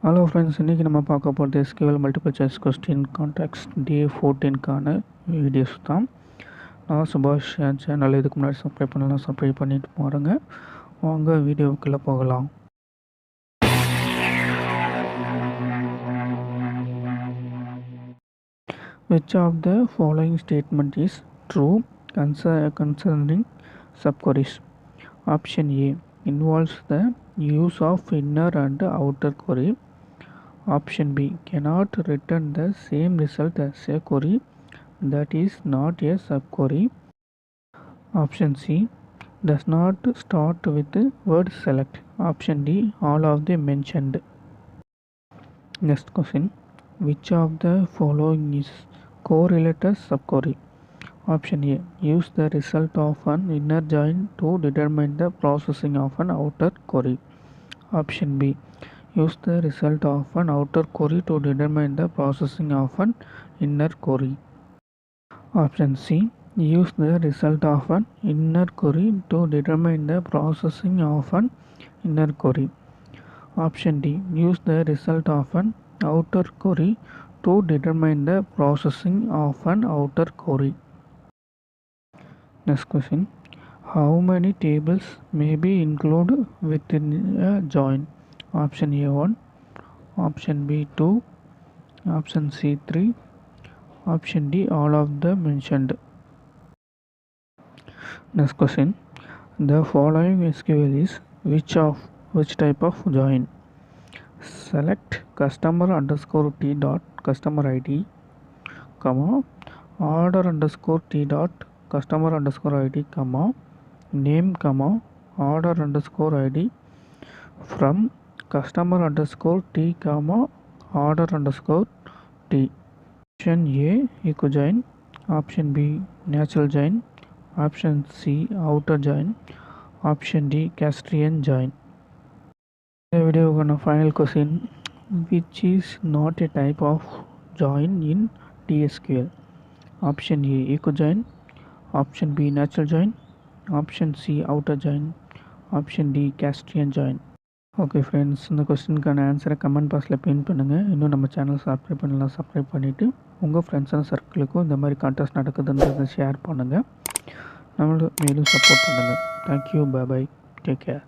Hello friends, இன்னைக்கு நம்ம பார்க்க போகிறது SQL multiple choice question context day 14க்கான வீடியோஸ் தான். நான் சுபாஷ் சேனல் இதுக்கு முன்னாடி சப்ஸ்கிரைப் பண்ணலாம், சப்ஸ்கிரைப் பண்ணிட்டு பாருங்க. வாங்க வீடியோவுக்குள்ளே போகலாம். Which of the following statement is true concerning subqueries? Option A involves the use of inner and outer query. Option B cannot return the same result as a query that is not a subquery. Option C does not start with the word select. Option D all of the mentioned. Next question. Which of the following is correlated subquery? Option A use the result of an inner join to determine the processing of an outer query. Option B use the result of an outer query to determine the processing of an inner query. Option C use the result of an inner query to determine the processing of an inner query. Option D use the result of an outer query to determine the processing of an outer query. Next question. How many tables may be included within a join? Option A 1, Option B 2, Option C 3, Option D all of the mentioned. Next question. The following SQL is which type of join? Select customer underscore T dot customer ID, comma, order underscore T dot customer underscore ID, comma, name, comma, order underscore ID from customer underscore T, comma, order underscore T. Option A echo join, Option B natural join, Option C outer join, Option D Castrian join. The video gonna final question. Which is not a type of join in TSQL? Option A echo join, Option B natural join, Option C outer join, Option D Castrian join. Okay friends, இந்த கொஸ்டினுக்கான ஆன்சரை comment பாக்ஸில் பின் பண்ணுங்கள். இன்னும் நம்ம channel subscribe பண்ணலாம், subscribe பண்ணிவிட்டு உங்கள் friends and சர்க்கிளுக்கும் இந்த மாதிரி கான்டெஸ்ட் நடக்குதுன்றதை ஷேர் பண்ணுங்கள். நம்மளுக்கு மேலும் சப்போர்ட் பண்ணுங்கள். Thank you, bye bye, take care.